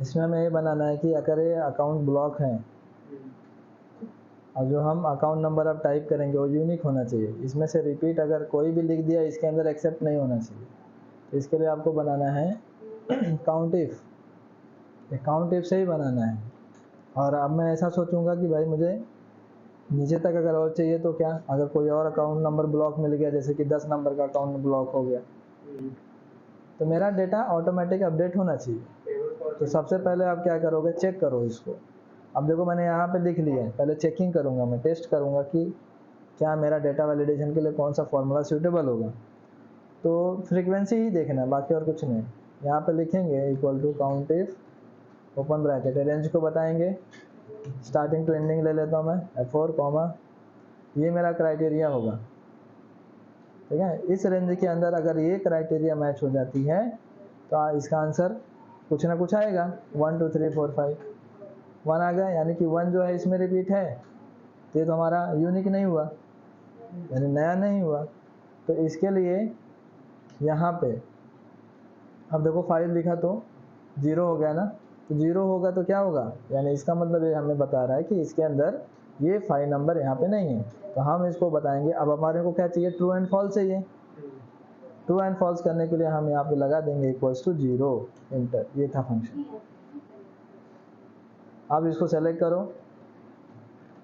इसमें हमें ये बनाना है कि अगर ये अकाउंट ब्लॉक है और जो हम अकाउंट नंबर अब टाइप करेंगे वो यूनिक होना चाहिए। इसमें से रिपीट अगर कोई भी लिख दिया इसके अंदर एक्सेप्ट नहीं होना चाहिए। तो इसके लिए आपको बनाना है काउंट इफ, काउंट इफ से ही बनाना है। और अब मैं ऐसा सोचूंगा कि भाई मुझे नीचे तक अगर और चाहिए तो क्या, अगर कोई और अकाउंट नंबर ब्लॉक मिल गया, जैसे कि 10 नंबर का अकाउंट ब्लॉक हो गया, तो मेरा डेटा ऑटोमेटिक अपडेट होना चाहिए। तो सबसे पहले आप क्या करोगे, चेक करो इसको। अब देखो मैंने यहाँ पे लिख लिया है, पहले चेकिंग करूँगा, मैं टेस्ट करूँगा कि क्या मेरा डेटा वैलिडेशन के लिए कौन सा फॉर्मूला सूटेबल होगा। तो फ्रीक्वेंसी ही देखना है, बाकी और कुछ नहीं। यहाँ पे लिखेंगे equal to count if open bracket, range को बताएंगे, स्टार्टिंग टू एंडिंग ले लेता हूँ मैं F4 कॉमा, ये मेरा क्राइटेरिया होगा, ठीक है। इस रेंज के अंदर अगर ये क्राइटेरिया मैच हो जाती है तो इसका आंसर कुछ ना कुछ आएगा। 1 2 3 4 5 1 आ गया, यानी कि 1 जो है इसमें रिपीट है, तो ये तो हमारा यूनिक नहीं हुआ, यानी नया नहीं हुआ। तो इसके लिए यहाँ पे अब देखो 5 लिखा तो 0 हो गया ना, तो 0 होगा तो क्या होगा, यानी इसका मतलब ये हमें बता रहा है कि इसके अंदर ये 5 नंबर यहाँ पे नहीं है। तो हम इसको बताएंगे, अब हमारे को क्या चाहिए, ट्रू एंड फॉल्स चाहिए। ट्रू एंड फॉल्स करने के लिए हम यहाँ पे लगा देंगे इक्वल्स टू 0 इंटर, ये था फंक्शन। अब इसको सेलेक्ट करो,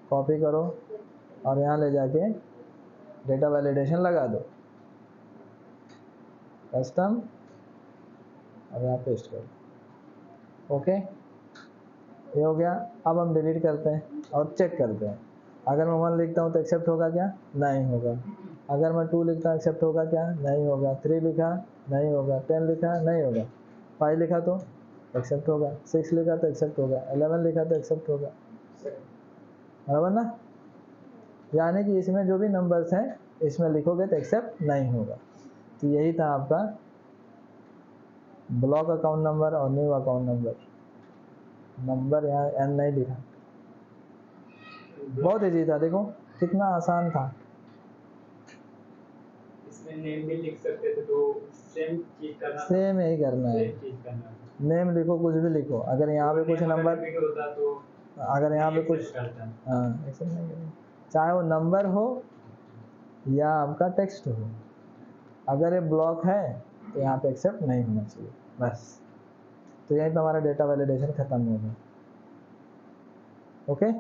कॉपी करो और यहाँ ले जाके डेटा वैलिडेशन लगा दो, कस्टम, और यहाँ पेस्ट करो। ओके, ये हो गया। अब हम डिलीट करते हैं और चेक करते हैं। अगर मैं 1 लिखता हूँ तो एक्सेप्ट होगा क्या, नहीं होगा। अगर मैं 2 लिखता हूँ एक्सेप्ट होगा क्या, नहीं होगा। 3 लिखा नहीं होगा, 10 लिखा नहीं होगा, 5 लिखा तो एक्सेप्ट होगा, 6 लिखा तो एक्सेप्ट होगा, 11 लिखा तो एक्सेप्ट होगा, बराबर ना। यानी कि इसमें जो भी नंबर्स हैं इसमें लिखोगे तो एक्सेप्ट नहीं होगा। तो यही था आपका ब्लॉक अकाउंट नंबर और न्यू अकाउंट नंबर यहाँ एन नहीं लिखा। बहुत इजी था, देखो कितना आसान था। इसमें नेम भी लिख सकते थे, तो सेम चीज करना, सेम यही करना है, नेम लिखो, कुछ भी लिखो। अगर यहाँ पे कुछ नंबर होता तो अगर यहाँ पे कुछ, हाँ एक्सेप्ट नहीं करेंगे, चाहे वो नंबर हो या आपका टेक्स्ट हो। अगर ये ब्लॉक है तो यहाँ पे एक्सेप्ट नहीं होना चाहिए, बस। तो यहीं पे हमारा डेटा वैलिडेशन खत्म हो गया। ओके।